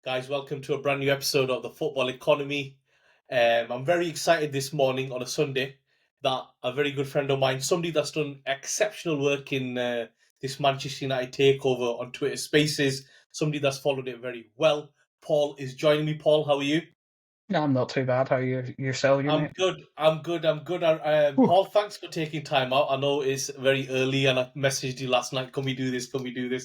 Guys, welcome to a brand new episode of the Football Economy. I'm very excited this morning on a Sunday that a very good friend of mine, somebody that's done exceptional work in this Manchester United takeover on Twitter Spaces, somebody that's followed it very well. Paul is joining me. Paul, how are you? No, I'm not too bad. How are you yourself, you I'm mate? good. I'm good. Whew. Paul, thanks for taking time out. I know it's very early, and I messaged you last night. Can we do this? Can we do this?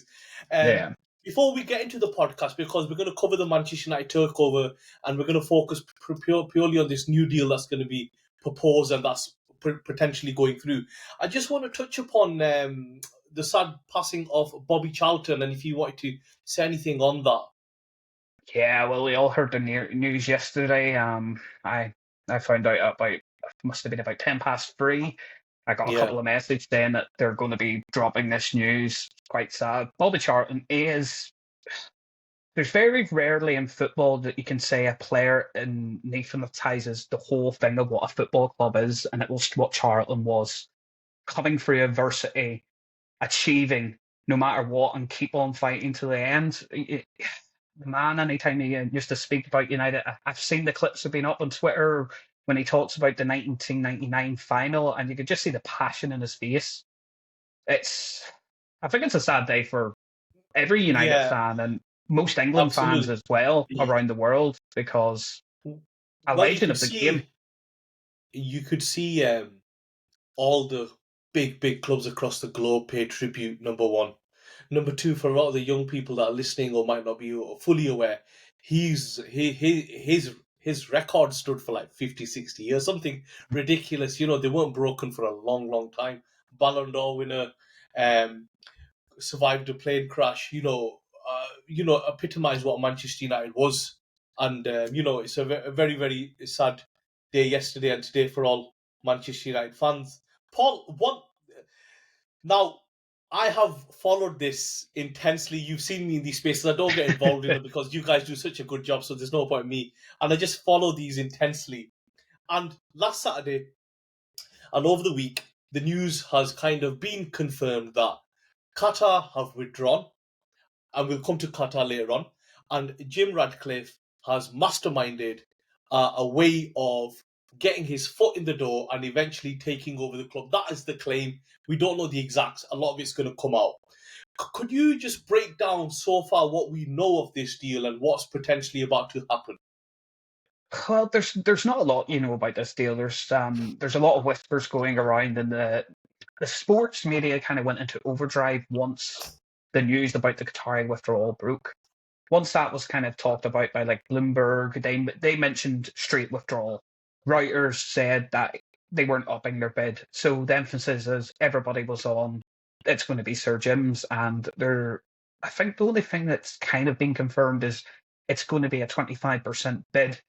Um, Yeah. Before we get into the podcast, because we're going to cover the Manchester United takeover, and we're going to focus purely on this new deal that's going to be proposed and that's potentially going through. I just want to touch upon the sad passing of Bobby Charlton, and if you wanted to say anything on that. Yeah, well, we all heard the news yesterday. I found out about, must have been about 10 past 3. I got a Yeah, couple of messages saying that they're going to be dropping this news. Quite sad. Bobby Charlton is. There's very rarely in football that you can say a player anathematizes the whole thing of what a football club is, and it was what Charlton was. Coming through adversity, achieving no matter what, and keep on fighting to the end. The man, anytime he used to speak about United, I've seen the clips have been up on Twitter when he talks about the 1999 final, and you could just see the passion in his face. It's, I think it's a sad day for every United yeah, fan and most England fans absolutely. as well around the world because a Well, you legend could of the game. see you could see all the big clubs across the globe pay tribute. Number one, number two, for a lot of the young people that are listening or might not be fully aware, his record stood for like 50, 60 years, something ridiculous. They weren't broken for a long time. Ballon d'Or winner, um, survived a plane crash. Epitomized what Manchester United was, and it's a very sad day yesterday and today for all Manchester United fans. Paul, what now? I have followed this intensely. You've seen me in these spaces. I don't get involved in it because you guys do such a good job, so there's no point in me. And I just follow these intensely. And last Saturday and over the week, the news has kind of been confirmed that Qatar have withdrawn, and we'll come to Qatar later on. And Jim Radcliffe has masterminded a way of getting his foot in the door and eventually taking over the club. That is the claim. We don't know the exacts. A lot of it's going to come out. Could you just break down so far what we know of this deal and what's potentially about to happen? Well, there's not a lot you know about this deal. There's a lot of whispers going around, and the sports media kind of went into overdrive once the news about the Qatari withdrawal broke. Once that was kind of talked about by like Bloomberg, they mentioned straight withdrawal. Reuters said that they weren't upping their bid, so the emphasis is everybody was on it's going to be Sir Jim's, and they're. I think the only thing that's kind of been confirmed is it's going to be a 25% bid,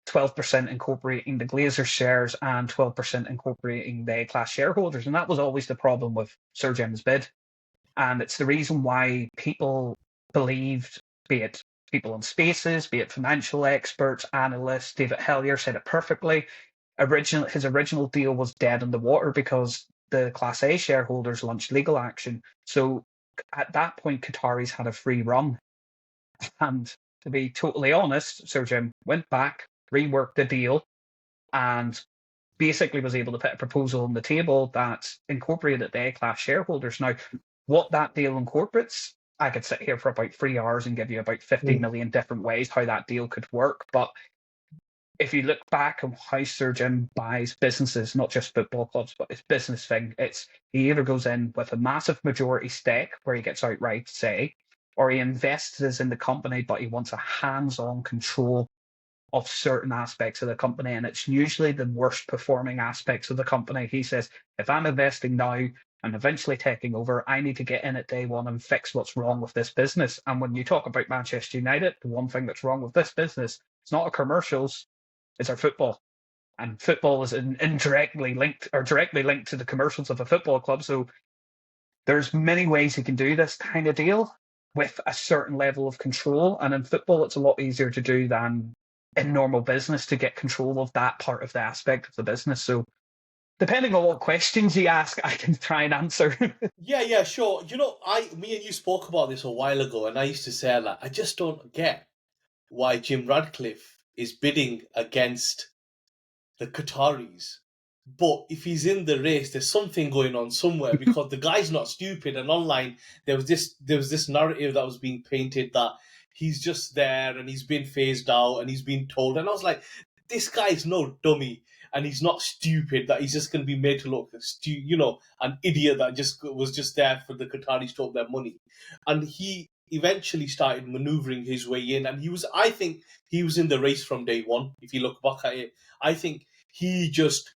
12% incorporating the Glazers shares and 12% incorporating the A-class shareholders. And that was always the problem with Sir Jim's bid. And it's the reason why people believed, be it people in spaces, be it financial experts, analysts, David Hellier said it perfectly. His original deal was dead in the water because the Class A shareholders launched legal action. So at that point, Qataris had a free run. And to be totally honest, Sir Jim went back, reworked the deal, and basically was able to put a proposal on the table that incorporated the A-class shareholders. Now, what that deal incorporates, I could sit here for about 3 hours and give you about 50 Mm. million different ways how that deal could work. But if you look back on how Sir Jim buys businesses, not just football clubs, but his business thing, it's he either goes in with a massive majority stake where he gets outright say, or he invests in the company, but he wants a hands-on control of certain aspects of the company, and it's usually the worst performing aspects of the company. He says, if I'm investing now and eventually taking over, I need to get in at day one and fix what's wrong with this business. And when you talk about Manchester United, the one thing that's wrong with this business, it's not our commercials, it's our football. And football is indirectly linked or directly linked to the commercials of a football club. So there's many ways you can do this kind of deal with a certain level of control. And in football, it's a lot easier to do than in normal business to get control of that part of the aspect of the business. So depending on what questions you ask, I can try and answer. Yeah, sure. Me and you spoke about this a while ago, and I used to say like, I just don't get why Jim Ratcliffe is bidding against the Qataris. But if he's in the race, there's something going on somewhere because the guy's not stupid. And online, there was this narrative that was being painted that he's just there and he's been phased out and he's been told. And I was like, this guy's no dummy and he's not stupid. That he's just going to be made to look, an idiot that just was just there for the Qataris to have their money. And he eventually started maneuvering his way in, and I think he was in the race from day one. If you look back at it, I think he just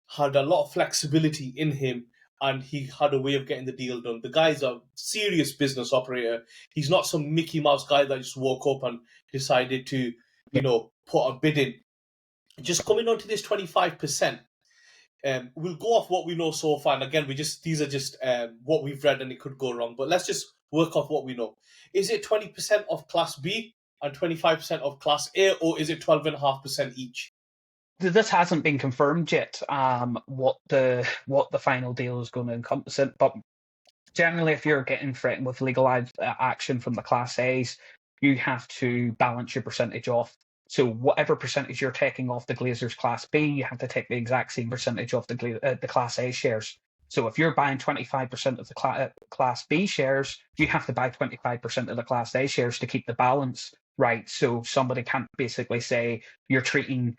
had a lot of flexibility in him and he had a way of getting the deal done. The guy's a serious business operator. He's not some Mickey Mouse guy that just woke up and decided to, put a bid in. Just coming on to this 25%. We'll go off what we know so far. And again, these are just what we've read and it could go wrong. But let's just work off what we know. Is it 20% of Class B and 25% of Class A, or is it 12.5% each? This hasn't been confirmed yet, what the final deal is going to encompass it. But generally, if you're getting threatened with legal action from the Class A's, you have to balance your percentage off. So whatever percentage you're taking off the Glazers Class B, you have to take the exact same percentage off the Class A shares. So if you're buying 25% of the Class B shares, you have to buy 25% of the Class A shares to keep the balance right. So somebody can't basically say you're treating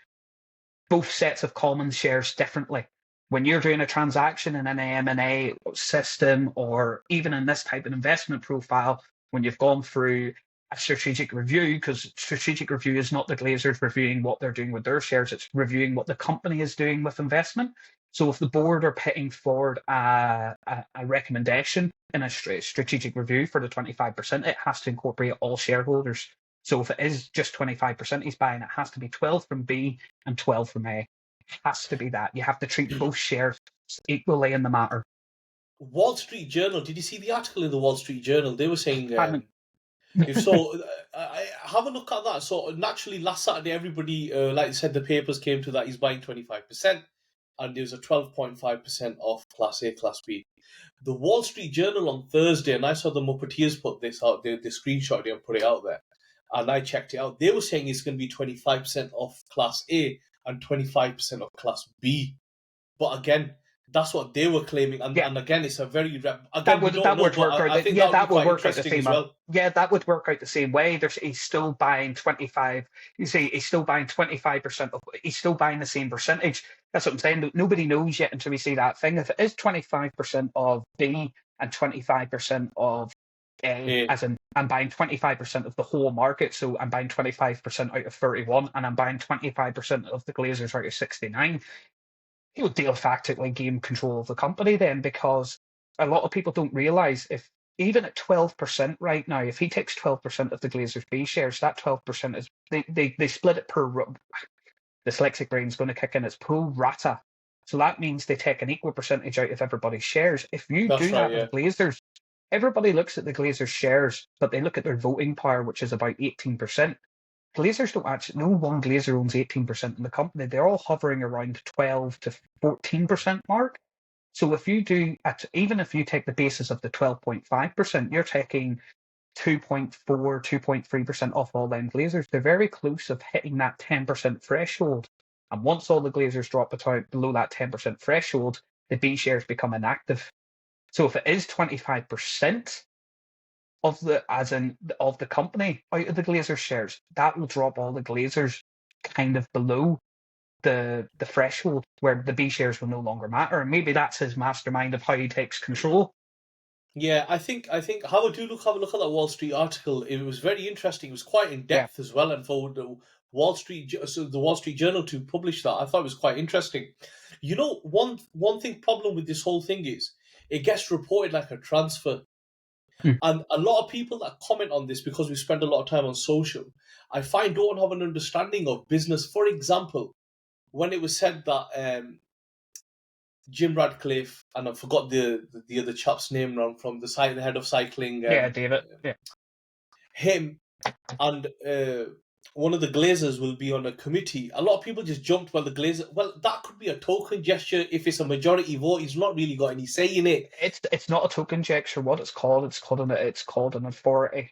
both sets of common shares differently. When you're doing a transaction in an M&A system, or even in this type of investment profile, when you've gone through a strategic review, because strategic review is not the Glazers reviewing what they're doing with their shares, it's reviewing what the company is doing with investment. So if the board are putting forward a recommendation in a strategic review for the 25%, it has to incorporate all shareholders. So if it is just 25% he's buying, it has to be 12 from B and 12 from A. It has to be that. You have to treat both shares equally in the matter. Wall Street Journal, did you see the article in the Wall Street Journal? They were saying, have a look at that. So naturally, last Saturday, everybody, like I said, the papers came to that he's buying 25%, and there was a 12.5% off Class A, Class B. The Wall Street Journal on Thursday, and I saw the Muppeteers put this out, they screenshot it and put it out there, and I checked it out. They were saying it's going to be 25% off Class A and 25% off Class B. But again, that's what they were claiming, and again, it's a very that would work out. Yeah, that would work out the same. Yeah, that would work out the same way. He's still buying 25. You see, he's still buying 25%. He's still buying the same percentage. That's what I'm saying. Nobody knows yet until we see that thing. If it is 25% of B and 25% of A, as in I'm buying 25% of the whole market, so I'm buying 25% out of 31, and I'm buying 25% of the Glazers out of 69. He'll de facto gain control of the company then, because a lot of people don't realise, if even at 12% right now, if he takes 12% of the Glazers B shares, that 12% is they split it per dyslexic brain's going to kick in, it's pro rata. So that means they take an equal percentage out of everybody's shares. If you do that with Glazers, everybody looks at the Glazers shares, but they look at their voting power, which is about 18%. Glazers don't actually, no one Glazer owns 18% in the company. They're all hovering around 12 to 14% mark. So if you do, even if you take the basis of the 12.5%, you're taking 2.4, 2.3% off all them Glazers. They're very close of hitting that 10% threshold. And once all the Glazers drop below that 10% threshold, the B shares become inactive. So if it is 25%, of the company out of the Glazers shares, that will drop all the Glazers kind of below the threshold where the B shares will no longer matter. And maybe that's his mastermind of how he takes control. Yeah, I think have a look at that Wall Street article. It was very interesting. It was quite in depth as well, and for the Wall Street Journal to publish that, I thought it was quite interesting. You know, one problem with this whole thing is it gets reported like a transfer. And a lot of people that comment on this, because we spend a lot of time on social, I find don't have an understanding of business. For example, when it was said that Jim Ratcliffe, and I forgot the other chap's name now, from the head of cycling. David. Him and one of the Glazers will be on a committee. A lot of people just jumped, well, that could be a token gesture if it's a majority vote. He's not really got any say in it. It's not a token gesture. What it's called an authority.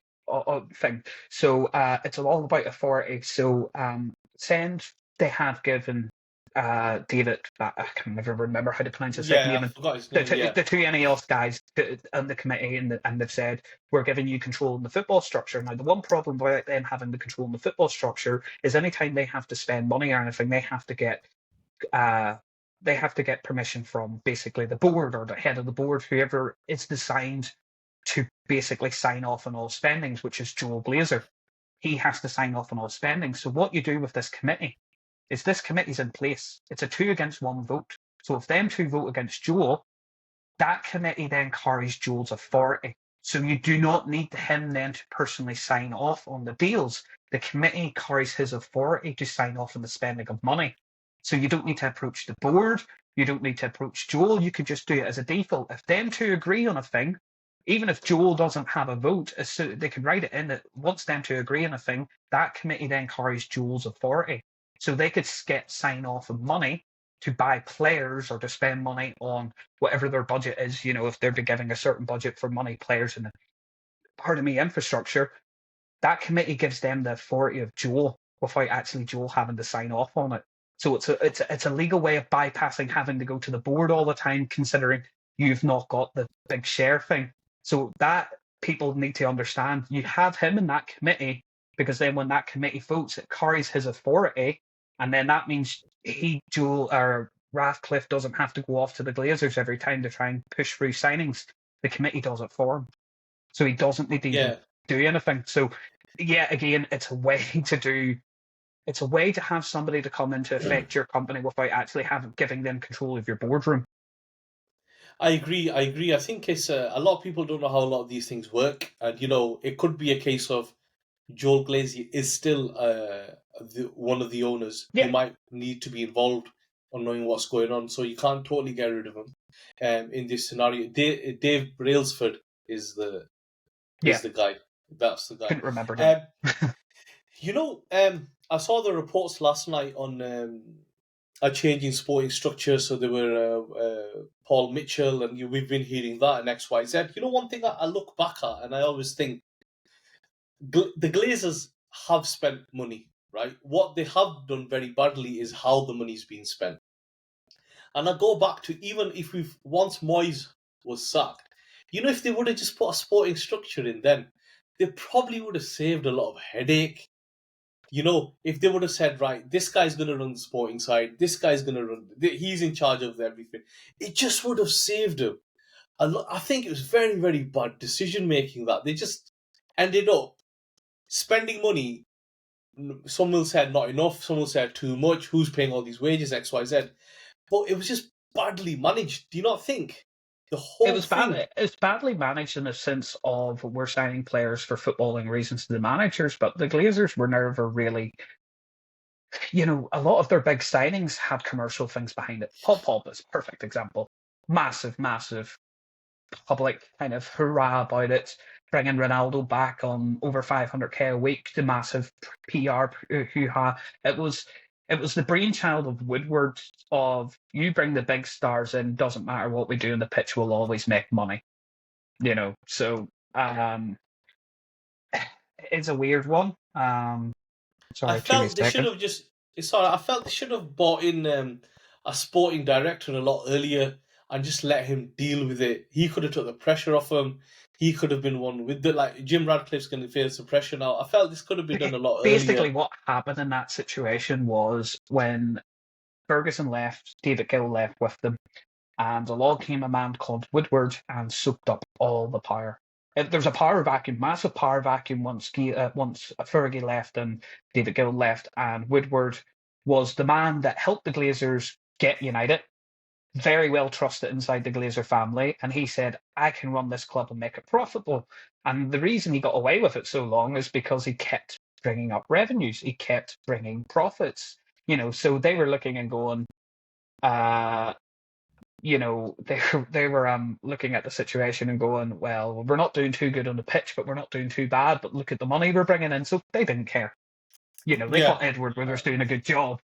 thing. So it's all about authority. So send they have given David, I can never remember how to pronounce his second Yeah, I name, and forgot his name. Yeah, the two NEOS guys and the committee, and they've said we're giving you control in the football structure. Now, the one problem about them having the control in the football structure is anytime they have to spend money or anything, uh, they have to get permission from basically the board or the head of the board, whoever is designed to basically sign off on all spendings, which is Joel Glazer. He has to sign off on all spending. So what you do with this committee is this committee's in place. It's a 2-against-1 vote. So if them two vote against Joel, that committee then carries Joel's authority. So you do not need him then to personally sign off on the deals. The committee carries his authority to sign off on the spending of money. So you don't need to approach the board. You don't need to approach Joel. You could just do it as a default. If them two agree on a thing, even if Joel doesn't have a vote, they can write it in that once them two agree on a thing, that committee then carries Joel's authority. So they could get sign off of money to buy players or to spend money on whatever their budget is. If they're giving a certain budget for money, players, and infrastructure, that committee gives them the authority of Joel without actually Joel having to sign off on it. So it's a legal way of bypassing having to go to the board all the time, considering you've not got the big share thing. So that people need to understand. You have him in that committee because then when that committee votes, it carries his authority, and then that means Joel or Radcliffe doesn't have to go off to the Glazers every time to try and push through signings. The committee does it for him, so he doesn't need to even yeah. do anything. So yeah, again, it's a way to have somebody to come in to affect your company without actually giving them control of your boardroom. I agree. I agree. I think it's a lot of people don't know how a lot of these things work, and it could be a case of Joel Glazer is still one of the owners. He Yeah, might need to be involved on knowing what's going on, so you can't totally get rid of him. In this scenario, Dave Brailsford is the yeah, guy. That's the guy. couldn't remember him. I saw the reports last night on a change in sporting structure. So there were Paul Mitchell, and we've been hearing that and X, Y, Z. One thing I look back at, and I always think the Glazers have spent money, right? What they have done very badly is how the money's been spent. And I go back to even if once Moyes was sacked, if they would have just put a sporting structure in then, they probably would have saved a lot of headache. If they would have said, right, this guy's going to run the sporting side, this guy's going to he's in charge of everything, it just would have saved him. I think it was very, very bad decision making that they just ended up spending money. Some will say not enough, some will say too much. Who's paying all these wages, X, Y, Z? But it was just badly managed. Do you not think the It whole was bad. thing? It's badly managed in the sense of we're signing players for footballing reasons to the managers, but the Glazers were never really. A lot of their big signings had commercial things behind it. Pop is a perfect example. Massive, massive public kind of hurrah about it, bringing Ronaldo back on over 500k a week, the massive PR hoo-ha. It was the brainchild of Woodward of you bring the big stars in, doesn't matter what we do in the pitch, we'll always make money. So it's a weird one. I Sorry, 2 felt they should seconds. have just. Sorry, I felt they should have brought in a sporting director a lot earlier and just let him deal with it. He could have took the pressure off him. He could have been one with Jim Radcliffe's going to face the pressure now. I felt this could have been done a lot earlier. Basically, what happened in that situation was when Ferguson left, David Gill left with them, and along came a man called Woodward and soaked up all the power. There's a power vacuum, massive power vacuum once Fergie left and David Gill left, and Woodward was the man that helped the Glazers get United, very well trusted inside the Glazer family, and he said, I can run this club and make it profitable. And the reason he got away with it so long is because he kept bringing up revenues, he kept bringing profits. So they were looking and going, uh, they were looking at the situation and going, well, we're not doing too good on the pitch, but we're not doing too bad. But look at the money we're bringing in. So they didn't care. They Yeah, thought Edward Withers doing a good job,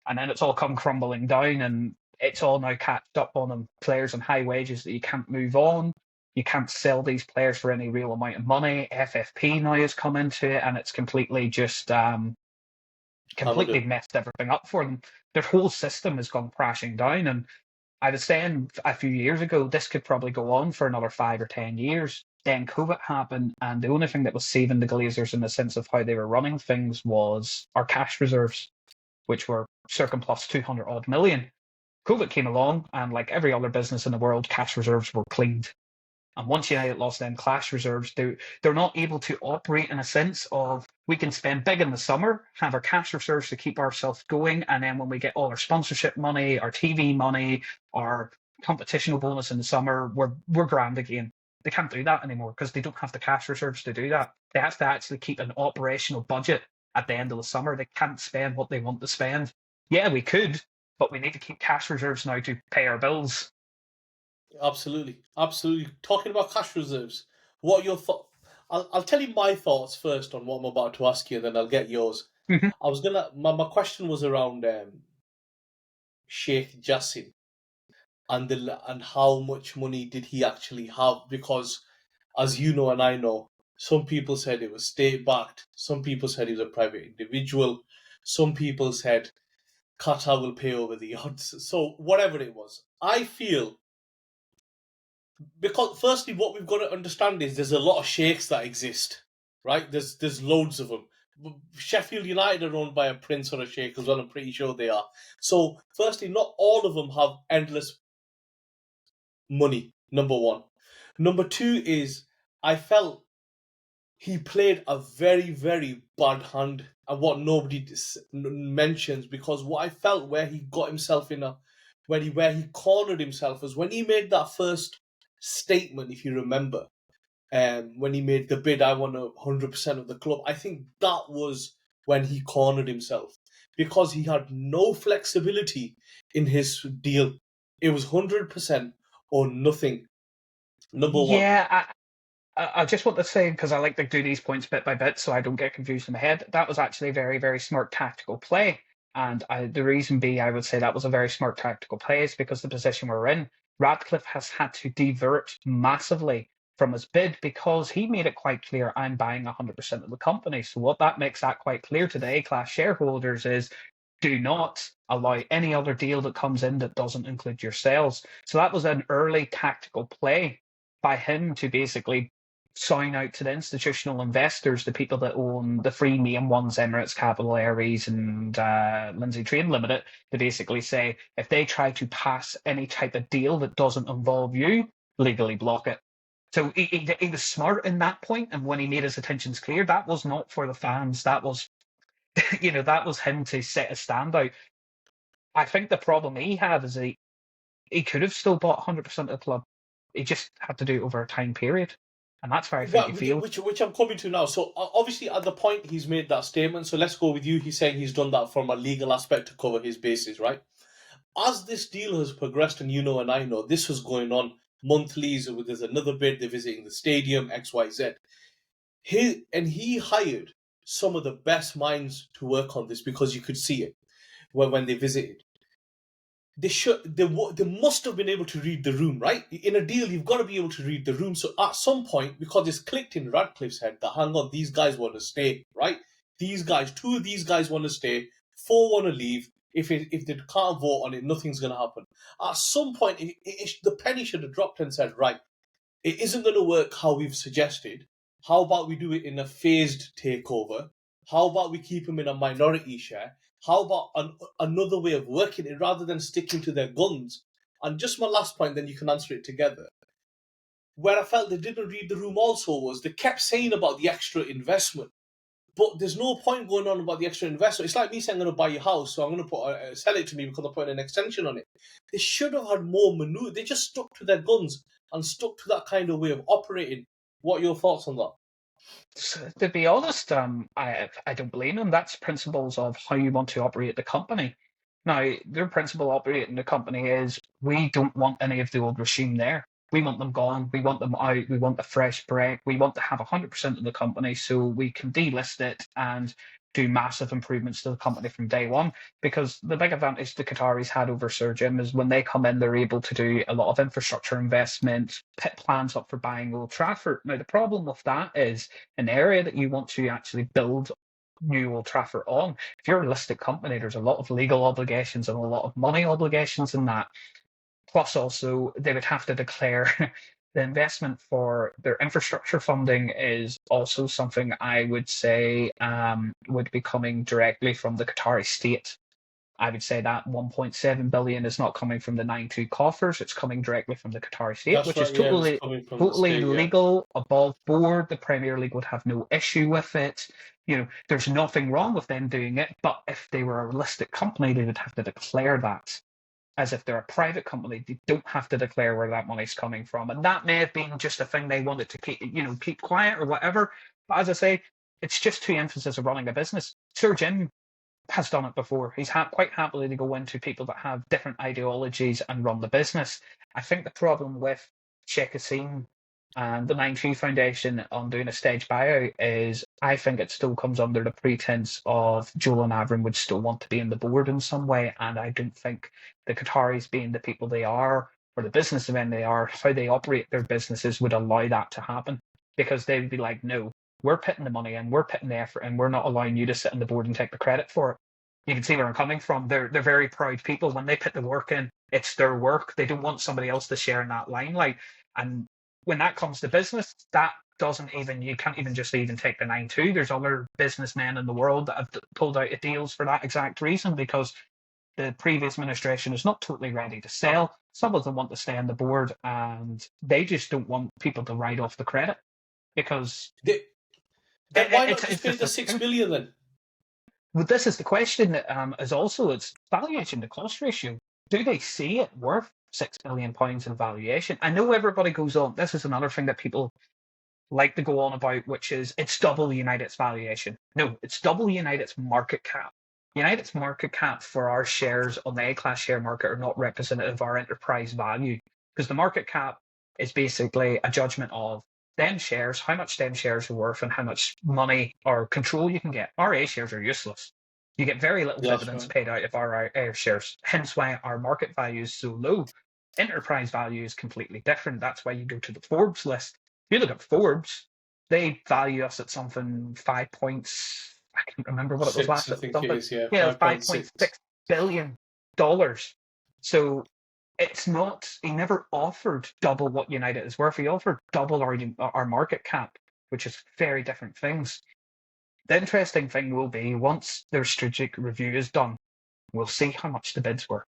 and then it's all come crumbling down, and it's all now catched up on them. Players on high wages that you can't move on. You can't sell these players for any real amount of money. FFP now has come into it, and it's completely just Hammered completely him. messed everything up for them. Their whole system has gone crashing down. And I was saying a few years ago, this could probably go on for another 5 or 10 years. Then COVID happened, and the only thing that was saving the Glazers in the sense of how they were running things was our cash reserves, which were circa plus 200 odd million. COVID came along, and like every other business in the world, cash reserves were cleaned. And once United lost them clash reserves, they're not able to operate in a sense of we can spend big in the summer, have our cash reserves to keep ourselves going, and then when we get all our sponsorship money, our TV money, our competitional bonus in the summer, we're grand again. They can't do that anymore because they don't have the cash reserves to do that. They have to actually keep an operational budget at the end of the summer. They can't spend what they want to spend. Yeah, we could, but we need to keep cash reserves now to pay our bills. Absolutely, absolutely. Talking about cash reserves, what are your thoughts? I'll tell you my thoughts first on what I'm about to ask you, and then I'll get yours. Mhm. My question was around Sheikh Jassim and how much money did he actually have? Because, as you know and I know, some people said it was state backed. Some people said he was a private individual. Some people said Qatar will pay over the odds. So whatever it was, I feel because firstly, what we've got to understand is there's a lot of sheikhs that exist, right? There's loads of them. Sheffield United are owned by a prince or a sheikh as well. I'm pretty sure they are. So, firstly, not all of them have endless money. Number one. Number two is I felt he played a very very bad hand, and what nobody mentions because what I felt where he got himself in a where he cornered himself was when he made that first statement, if you remember, when he made the bid, I want 100% of the club. I think that was when he cornered himself because he had no flexibility in his deal. It was 100% or nothing. Number one. Yeah, I just want to say, because I like to do these points bit by bit so I don't get confused in my head, that was actually a very, very smart tactical play. And the reason being I would say that was a very smart tactical play is because the position we're in, Radcliffe has had to divert massively from his bid because he made it quite clear I'm buying 100% of the company. So what that makes that quite clear to the A-class shareholders is do not allow any other deal that comes in that doesn't include your sales. So that was an early tactical play by him to basically sign out to the institutional investors, the people that own the three main ones, Emirates, Capital Airways, and Lindsay Trade Limited, to basically say if they try to pass any type of deal that doesn't involve you, legally block it. So he was smart in that point, and when he made his intentions clear, that was not for the fans. That was, that was him to set a standout. I think the problem he had is he could have still bought 100% of the club. He just had to do it over a time period. And that's where I think he Well, failed. which I'm coming to now. So obviously, at the point he's made that statement. So let's go with you. He's saying he's done that from a legal aspect to cover his bases, right? As this deal has progressed, and you know, and I know, this was going on monthly. So there's another bid. They're visiting the stadium, X, Y, Z. He hired some of the best minds to work on this because you could see it when they visited. They must have been able to read the room, right? In a deal, you've got to be able to read the room. So at some point, because it's clicked in Radcliffe's head that hang on, these guys want to stay, right? Two of these guys want to stay, four want to leave. If they can't vote on it, nothing's going to happen. At some point, the penny should have dropped and said, right, it isn't going to work how we've suggested. How about we do it in a phased takeover? How about we keep them in a minority share? How about another way of working it rather than sticking to their guns? And just my last point, then you can answer it together. Where I felt they didn't read the room also was they kept saying about the extra investment. But there's no point going on about the extra investment. It's like me saying I'm going to buy your house, so I'm going to sell it to me because I'm putting an extension on it. They should have had more maneuver. They just stuck to their guns and stuck to that kind of way of operating. What are your thoughts on that? So, to be honest, I don't blame them. That's principles of how you want to operate the company. Now, their principle operating the company is we don't want any of the old regime there. We want them gone. We want them out. We want a fresh break. We want to have 100% of the company so we can delist it and do massive improvements to the company from day one. Because the big advantage the Qataris had over Sir Jim is when they come in, they're able to do a lot of infrastructure investment, put plans up for buying Old Trafford. Now, the problem with that is an area that you want to actually build new Old Trafford on. If you're a listed company, there's a lot of legal obligations and a lot of money obligations in that. Plus, also, they would have to declare the investment for their infrastructure funding is also something I would say would be coming directly from the Qatari state. I would say that 1.7 billion is not coming from the 9-2 coffers; it's coming directly from the Qatari state, That's which is right. Yeah, it's totally, coming from the totally state. Yeah, legal, above board. The Premier League would have no issue with it. There's nothing wrong with them doing it. But if they were a listed company, they would have to declare that. As if they're a private company, they don't have to declare where that money's coming from, and that may have been just a thing they wanted to keep quiet or whatever. But as I say, it's just two emphasis of running a business. Sir Jim has done it before. He's quite happily to go into people that have different ideologies and run the business. I think the problem with Sheikh Hassim and the 9-2 Foundation on doing a stage buyout is I think it still comes under the pretense of Joel and Avram would still want to be in the board in some way, and I don't think the Qataris, being the people they are, or the businessmen they are, how they operate their businesses would allow that to happen, because they'd be like, no, we're putting the money in, we're putting the effort in, we're not allowing you to sit on the board and take the credit for it. You can see where I'm coming from. They're very proud people. When they put the work in, it's their work. They don't want somebody else to share in that limelight. And when that comes to business, that doesn't even, you can't even just even take the 9-2. There's other businessmen in the world that have pulled out of deals for that exact reason, because the previous administration is not totally ready to sell. Some of them want to stay on the board, and they just don't want people to write off the credit, because then why not it's just pay just the a 6 billion then? Well, this is the question. Is also its valuation to cost ratio. Do they see it worth £6 billion in valuation? I know everybody goes on. This is another thing that people like to go on about, which is it's double United's valuation. No, it's double United's market cap. United's market cap for our shares on the A-class share market are not representative of our enterprise value, because the market cap is basically a judgment of them shares, how much them shares are worth, and how much money or control you can get. Our A shares are useless. You get very little That's dividends right. paid out of our shares, hence why our market value is so low. Enterprise value is completely different. That's why you go to the Forbes list. If you look at Forbes, they value us at something 5 points. I can't remember what it was 6, last. I think it Something, is. Yeah, yeah, 5.6. $5.6 billion. So it's not. He never offered double what United is worth. He offered double our market cap, which is very different things. The interesting thing will be once their strategic review is done, we'll see how much the bids were.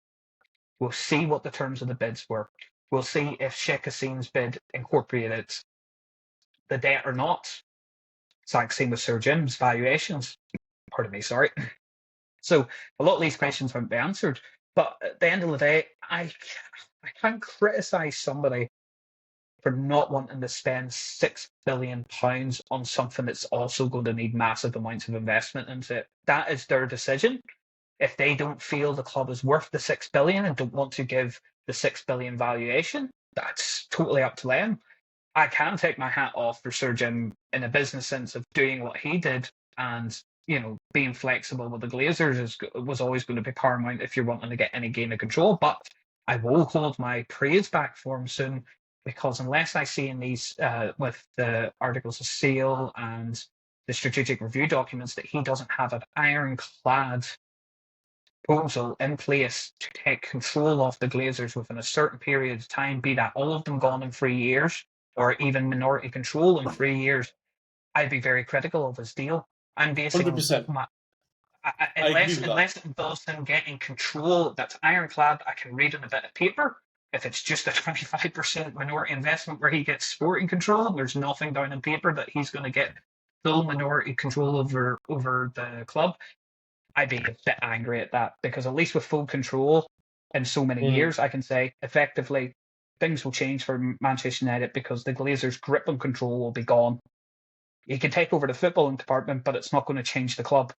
We'll see what the terms of the bids were. We'll see if Sheikh Hassim's bid incorporated the debt or not. Exact same with Sir Jim's valuations. Pardon me, sorry. So a lot of these questions won't be answered. But at the end of the day, I can't criticise somebody for not wanting to spend £6 billion on something that's also going to need massive amounts of investment into it. That is their decision. If they don't feel the club is worth the 6 billion and don't want to give the 6 billion valuation, that's totally up to them. I can take my hat off for Sir Jim in a business sense of doing what he did, and being flexible with the Glazers was always going to be paramount if you're wanting to get any gain of control. But I will hold my praise back for him soon, because unless I see in these with the articles of sale and the strategic review documents that he doesn't have an ironclad proposal in place to take control of the Glazers within a certain period of time, be that all of them gone in 3 years or even minority control in 3 years, I'd be very critical of his deal. I'm basing 100%. my I agree unless with that. unless it involves him getting control that's ironclad, I can read on a bit of paper. If it's just a 25% minority investment where he gets sporting control, and there's nothing down in paper that he's going to get full minority control over the club, I'd be a bit angry at that, because at least with full control in so many Mm. years, I can say effectively things will change for Manchester United, because the Glazers' grip and control will be gone. He can take over the footballing department, but it's not going to change the club.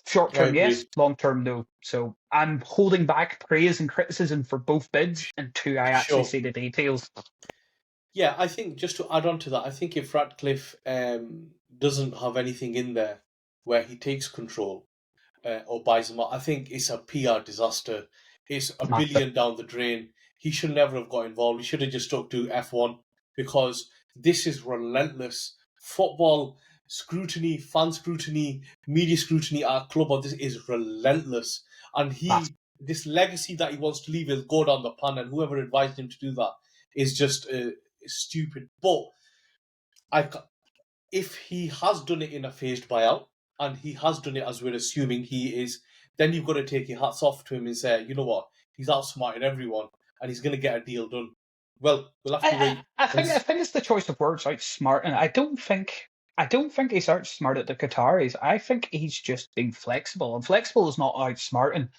Short I term, yes. agree. Long term, no. So I'm holding back praise and criticism for both bids until I actually Sure. see the details. Yeah, I think just to add on to that, I think if Radcliffe doesn't have anything in there, where he takes control or buys them out. I think it's a PR disaster. It's a Massive. billion down the drain. He should never have got involved. He should have just stuck to F1 because this is relentless. Football scrutiny, fan scrutiny, media scrutiny at a club of this is relentless. And Massive. this legacy that he wants to leave will go down the pan, and whoever advised him to do that is just stupid. But I, if he has done it in a phased buyout, and he has done it as we're assuming he is, then you've got to take your hats off to him and say, you know what, he's outsmarted everyone, and he's going to get a deal done. Well, we'll have to wait and I think it's the choice of words, outsmart, and I don't think he's outsmarted the Qataris. I think he's just being flexible, and flexible is not outsmarting.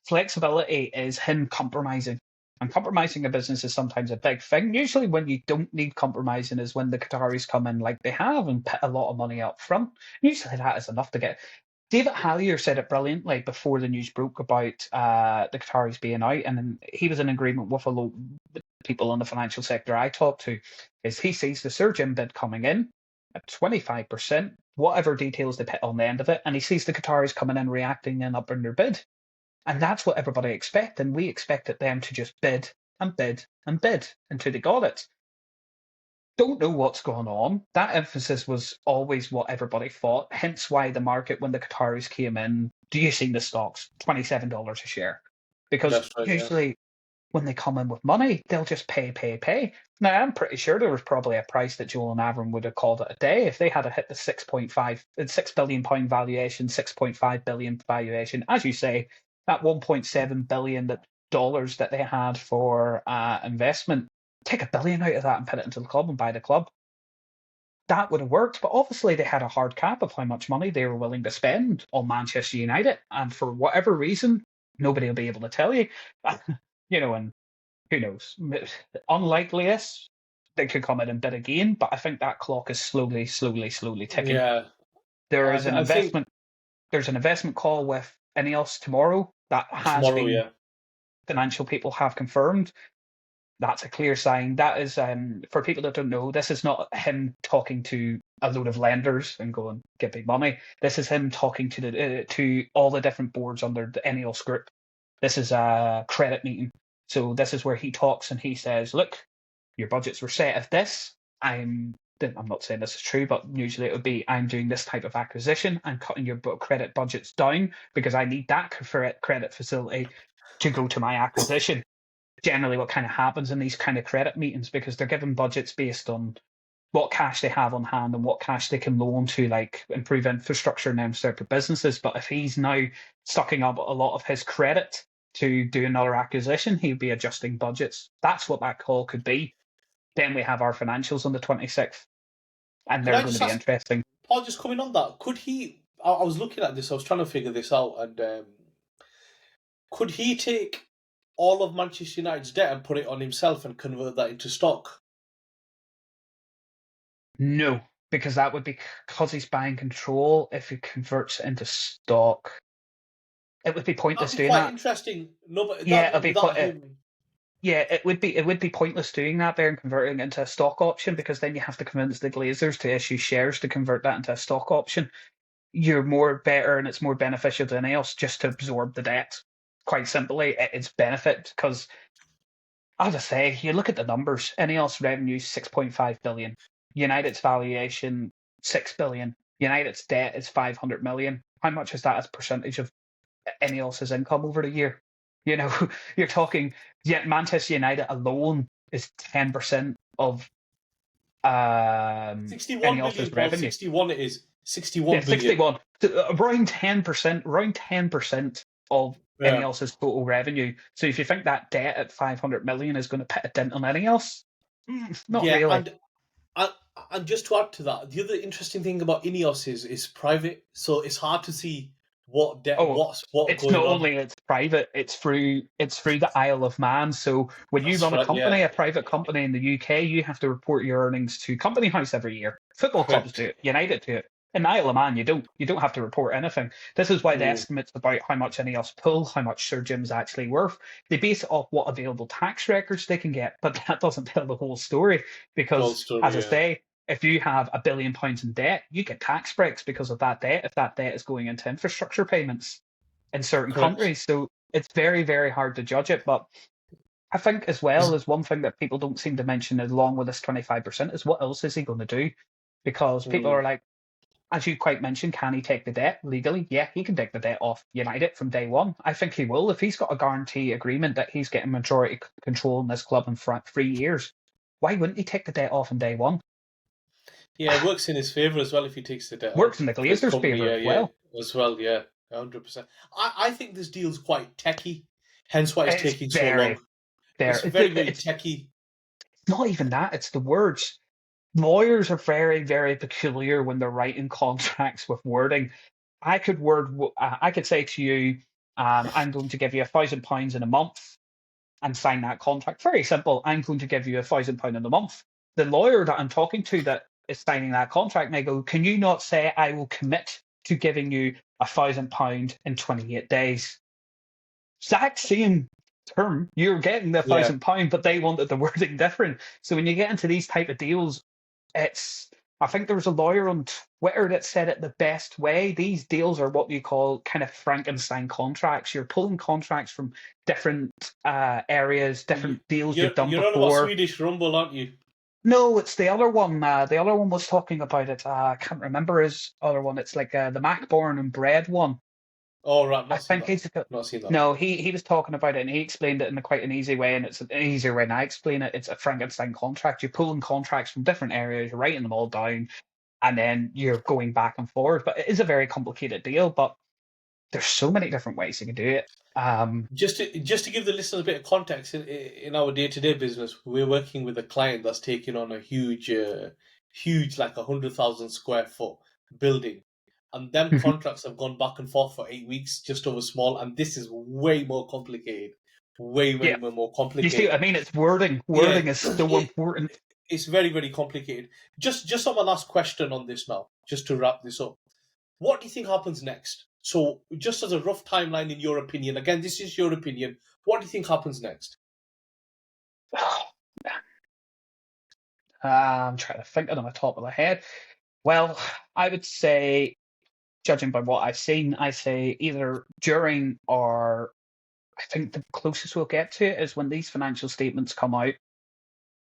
Flexibility is him compromising. And compromising a business is sometimes a big thing. Usually, when you don't need compromising, is when the Qataris come in like they have and put a lot of money up front. Usually, that is enough to get. David Hallier said it brilliantly before the news broke about the Qataris being out, and then he was in agreement with a lot of people in the financial sector I talked to. Is he sees the Sir Jim bid coming in at 25%, whatever details they put on the end of it, and he sees the Qataris coming in reacting and upping their bid. And that's what everybody expected. And we expected them to just bid and bid and bid until they got it. Don't know what's going on. That emphasis was always what everybody thought. Hence why the market, when the Qataris came in, do you see the stocks? $27 a share. Because that's right. Yeah, usually when they come in with money, they'll just pay. Now, I'm pretty sure there was probably a price that Joel and Avram would have called it a day if they had hit the 6 billion pound valuation, 6.5 billion valuation. As you say, that 1.7 billion dollars that they had for investment, take $1 billion out of that and put it into the club and buy the club. That would have worked, but obviously they had a hard cap of how much money they were willing to spend on Manchester United, and for whatever reason, nobody will be able to tell you. And who knows? Unlikeliest they could come in and bid again, but I think that clock is slowly ticking. yeah. There is an I think investment. There's an investment call with Ineos tomorrow that has tomorrow. been Yeah, financial people have confirmed. That's a clear sign. That is, for people that don't know, this is not him talking to a load of lenders and going, get me money. This is him talking to all the different boards under the Ineos group. This is a credit meeting. So this is where he talks and he says, look, your budgets were set as this. I'm not saying this is true, but usually it would be, I'm doing this type of acquisition. I'm cutting your credit budgets down because I need that credit facility to go to my acquisition. Generally what kind of happens in these kind of credit meetings, because they're given budgets based on what cash they have on hand and what cash they can loan to like improve infrastructure and them separate businesses. But if he's now sucking up a lot of his credit to do another acquisition, he'd be adjusting budgets. That's what that call could be. Then we have our financials on the 26th, and could they're I going to just be ask interesting. Paul? Just coming on that, could he? I was looking at this. I was trying to figure this out, and could he take all of Manchester United's debt and put it on himself and convert that into stock? No, because that would be because he's buying control. If he converts it into stock, it would be That'd pointless be doing quite that. interesting. No, but Yeah, it'll that be without him. yeah, it would be pointless doing that there and converting it into a stock option, because then you have to convince the Glazers to issue shares to convert that into a stock option. You're more better and it's more beneficial than else just to absorb the debt. Quite simply, it's benefit because, as I say, you look at the numbers. Ineos revenue 6.5 billion, United's valuation 6 billion, United's debt is 500 million. How much is that as a percentage of Ineos's income over the year? You know, you're talking. Yeah, Manchester United alone is 10% of 61 billion, Ineos's Paul. revenue. 61 it is. Yeah, 61 billion. 61. So around 10%, around 10% of Yeah. Ineos's total revenue. So if you think that debt at 500 million is going to put a dent on Ineos, not Yeah, really. and and just to add to that, the other interesting thing about Ineos is private, so it's hard to see Oh, what it's not going on. only it's private, it's through the Isle of Man. So when you That's run a right. company, Yeah. a private company in the UK, you have to report your earnings to Company House every year. Football clubs Correct. do it, United do it. In the Isle of Man, you don't. You don't have to report anything. This is why the Mm, estimates about how much Ineos pull, how much Sir Jim's actually worth, they base it off what available tax records they can get, but that doesn't tell the whole story the whole because, as story. I Yeah. say, If you have £1 billion in debt, you get tax breaks because of that debt if that debt is going into infrastructure payments in certain Correct. countries. So it's very, very hard to judge it. But I think as well Is- as one thing that people don't seem to mention along with this 25% is what else is he going to do? Because people mm, are like, as you quite mentioned, can he take the debt legally? Yeah, he can take the debt off United from day one. I think he will. If he's got a guarantee agreement that he's getting majority control in this club in 3 years, why wouldn't he take the debt off on day one? yeah, it works in his favour as well if he takes the debt on Works in the for his Glazers' company. favour Yeah, as yeah, well. as well. Yeah, 100%. I think this deal's quite techy, hence why it's It's taking so very long. there. It's very, very techy. It's not even that. It's the words. Lawyers are very, very peculiar when they're writing contracts with wording. I could say to you, I'm going to give you £1,000 in a month and sign that contract. Very simple. I'm going to give you £1,000 in a month. The lawyer that I'm talking to that is signing that contract may go, can you not say I will commit to giving you £1,000 in 28 days? Exact same term. You're getting the Yeah. £1,000, but they wanted the wording different. So when you get into these type of deals, it's I think there was a lawyer on Twitter that said it the best way. These deals are what you call kind of Frankenstein contracts. You're pulling contracts from different areas, different deals you've done You're on about before. Swedish Rumble, aren't you? No, it's the other one. The other one was talking about it. I can't remember his other one. It's like the Macborn and Bread one. Oh right, I not seen think that one. he's Not seen that one. no, he was talking about it and he explained it in quite an easy way, and it's an easier way than I explain it. It's a Frankenstein contract. You're pulling contracts from different areas, you're writing them all down, and then you're going back and forward. But it is a very complicated deal. But there's so many different ways you can do it. Just to give the listeners a bit of context, in our day to day business, we're working with a client that's taking on a huge like 100,000 square foot building, and them Mhm. contracts have gone back and forth for 8 weeks just over small, and this is way more complicated, way Yeah, more you see what I complicated. mean? It's wording. Yeah, Wording is so important. it's very very complicated. Just on my last question on this now, just to wrap this up. What do you think happens next? So, just as a rough timeline, in your opinion, again, this is your opinion. What do you think happens next? I'm trying to think it on the top of my head. Well, I would say, judging by what I've seen, I say either during or I think the closest we'll get to it is when these financial statements come out.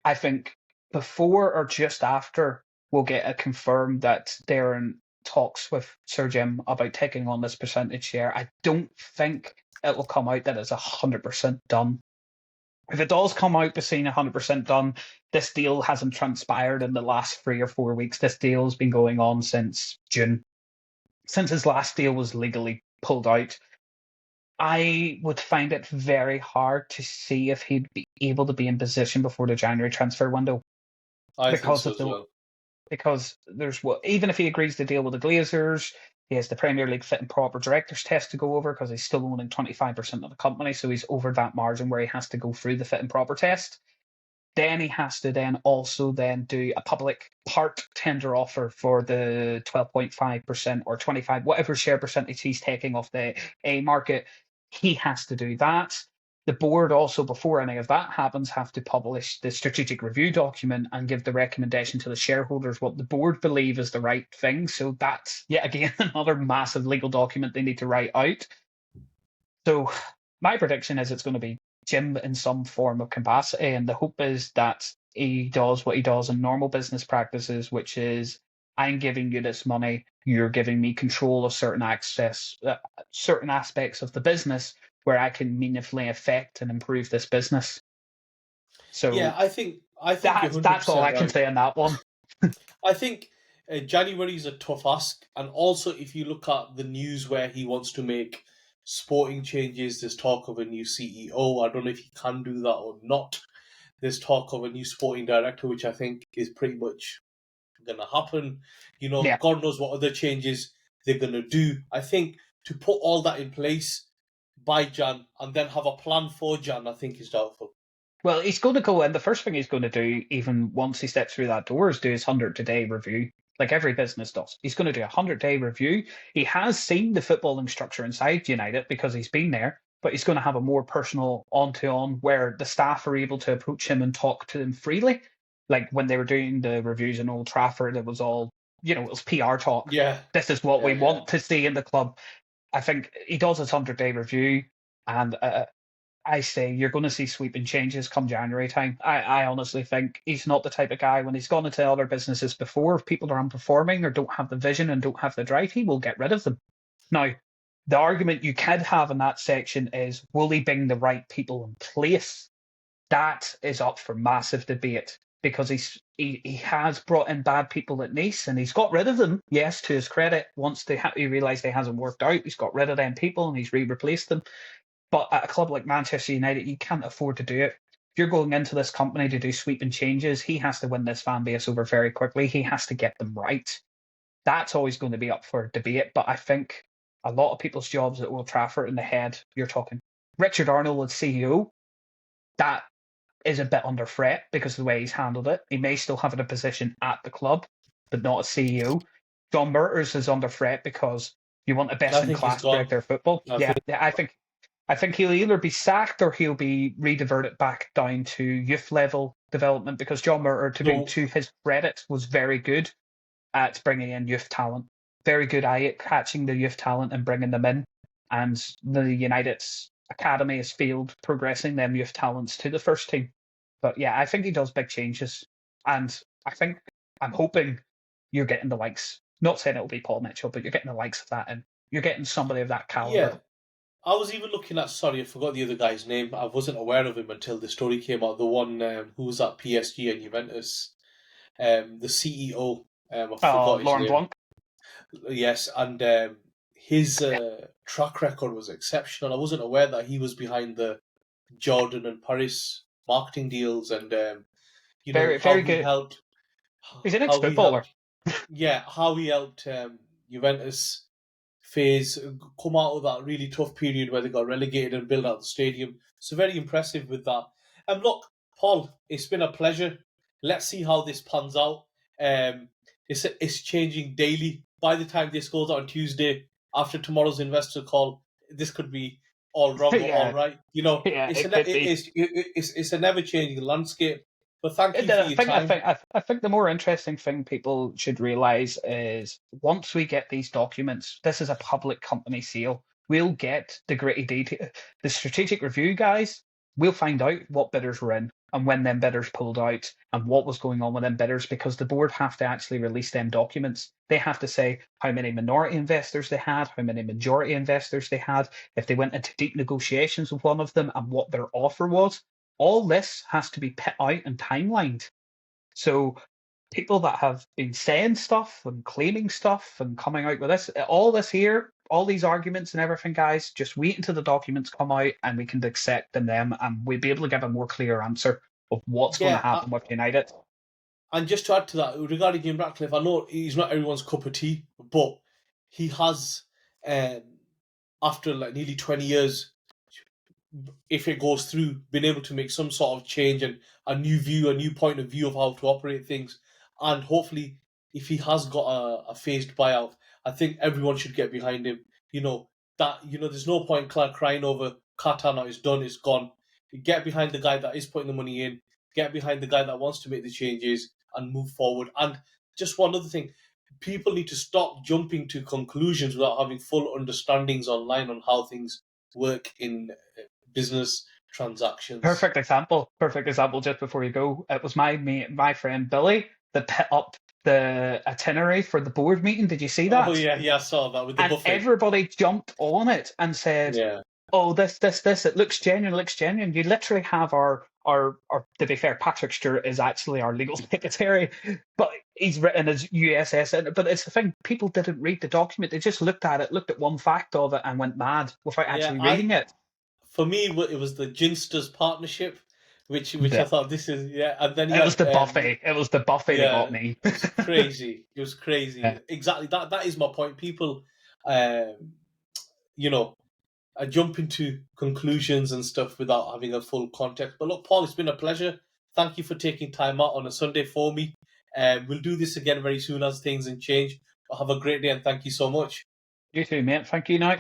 I think before or just after we'll get it confirmed that they're in talks with Sir Jim about taking on this percentage share. I don't think it will come out that it's 100% done. If it does come out to seeing 100% done, this deal hasn't transpired in the last 3 or 4 weeks. This deal has been going on since June, since his last deal was legally pulled out. I would find it very hard to see if he'd be able to be in position before the January transfer window I think because so of as the well. because there's what even if he agrees to deal with the Glazers, he has the Premier League fit and proper directors test to go over because he's still owning 25% of the company, so he's over that margin where he has to go through the fit and proper test. Then he has to then also then do a public part tender offer for the 12.5% or 25, whatever share percentage he's taking off the A market. He has to do that. The board also, before any of that happens, have to publish the strategic review document and give the recommendation to the shareholders what the board believe is the right thing. So that's yet again another massive legal document they need to write out. So my prediction is it's going to be Jim in some form of capacity, and the hope is that he does what he does in normal business practices, which is I'm giving you this money, you're giving me control of certain aspects of the business where I can meaningfully affect and improve this business. Yeah, So I think you're hundred that's all percent I can right. say on that one. I think January is a tough ask, and also if you look at the news where he wants to make sporting changes, there's talk of a new CEO. I don't know if he can do that or not. There's talk of a new sporting director, which I think is pretty much gonna happen. Yeah. God knows what other changes they're gonna do. I think to put all that in place by Jan and then have a plan for Jan, I think is doubtful. Well, he's going to go in. The first thing he's going to do, even once he steps through that door, is do his 100-day review, like every business does. He's going to do a 100-day review. He has seen the footballing structure inside United because he's been there, but he's going to have a more personal on to on where the staff are able to approach him and talk to him freely. Like when they were doing the reviews in Old Trafford, it was all, it was PR talk. Yeah, This is what we yeah. want to see in the club. I think he does his 100-day review, and I say you're going to see sweeping changes come January time. I honestly think he's not the type of guy, when he's gone into other businesses before, if people are underperforming or don't have the vision and don't have the drive, he will get rid of them. Now, the argument you could have in that section is, will he bring the right people in place? That is up for massive debate, because he has brought in bad people at Nice and he's got rid of them. Yes, to his credit, once he realised they hasn't worked out, he's got rid of them people and he's replaced them. But at a club like Manchester United, you can't afford to do it. If you're going into this company to do sweeping changes, he has to win this fan base over very quickly. He has to get them right. That's always going to be up for debate. But I think a lot of people's jobs at Old Trafford in the head, you're talking Richard Arnold as CEO, that is a bit under threat because of the way he's handled it. He may still have a position at the club, but not as CEO. John Murters is under threat because you want a I best in think he's class gone. director of football. I Yeah, think, I think he'll either be sacked or he'll be rediverted back down to youth level development, because John Murter, so to his credit, was very good at bringing in youth talent. Very good eye at catching the youth talent and bringing them in. And the United's academy has failed progressing them youth talents to the first team. But yeah, I think he does big changes. And I'm hoping you're getting the likes. Not saying it'll be Paul Mitchell, but you're getting the likes of that, and you're getting somebody of that yeah. caliber. I was even looking at. Sorry, I forgot the other guy's name. I wasn't aware of him until the story came out. The one who was at PSG and Juventus, the CEO. I forgot his Lauren name. Blanc. Yes, and his track record was exceptional. I wasn't aware that he was behind the Jordan and Paris marketing deals, and Very, how very he good. helped, He's an how he ex-footballer. helped, yeah, how he helped Juventus phase come out of that really tough period where they got relegated and build out the stadium. So very impressive with that. And look, Paul, it's been a pleasure. Let's see how this pans out. It's changing daily. By the time this goes out on Tuesday, after tomorrow's investor call, this could be all wrong or all Yeah, right. yeah, it could be. It's a never changing landscape. But thank you for I your think I time. think I think the more interesting thing people should realize is, once we get these documents, this is a public company sale. We'll get the gritty detail. The strategic review guys, we'll find out what bidders were in and when them bidders pulled out and what was going on with them bidders, because the board have to actually release them documents. They have to say how many minority investors they had, how many majority investors they had, if they went into deep negotiations with one of them, and what their offer was. All this has to be put out and timelined. So people that have been saying stuff and claiming stuff and coming out with all this here, all these arguments and everything, guys, just wait until the documents come out and we can dissect them, and we'll be able to give a more clear answer of what's going to Yeah, happen with United. and just to add to that, regarding Jim Ratcliffe, I know he's not everyone's cup of tea, but he has, um, after like nearly 20 years, if it goes through, been able to make some sort of change and a new view, a new point of view of how to operate things. And hopefully, if he has got a phased buyout, I think everyone should get behind him. There's no point crying over Qatar now, it's done, it's gone. Get behind the guy that is putting the money in, get behind the guy that wants to make the changes and move forward. And just one other thing, people need to stop jumping to conclusions without having full understandings online on how things work in business transactions. Perfect example. Perfect example. Just before you go, it was my friend Billy that put up the itinerary for the board meeting. Did you see Oh that? yeah, yeah, I saw that with the And buffet. everybody jumped on it and said, Yeah, "Oh, this, it looks genuine, looks genuine." You literally have our. To be fair, Patrick Stewart is actually our legal secretary, but he's written as USS in it. But it's the thing, people didn't read the document; they just looked at it, looked at one fact of it, and went mad without yeah. actually reading it. For me, it was the Ginsters partnership, which I Yeah. thought this is, yeah. And then you It was had the buffet. It was the buffet that got yeah, me. it was crazy. It was crazy. Yeah. Exactly. That is my point. People, um, you know, jump into conclusions and stuff without having a full context. But look, Paul, it's been a pleasure. Thank you for taking time out on a Sunday for me. We'll do this again very soon as things and change. Have a great day and thank you so much. You too, mate. Thank you now.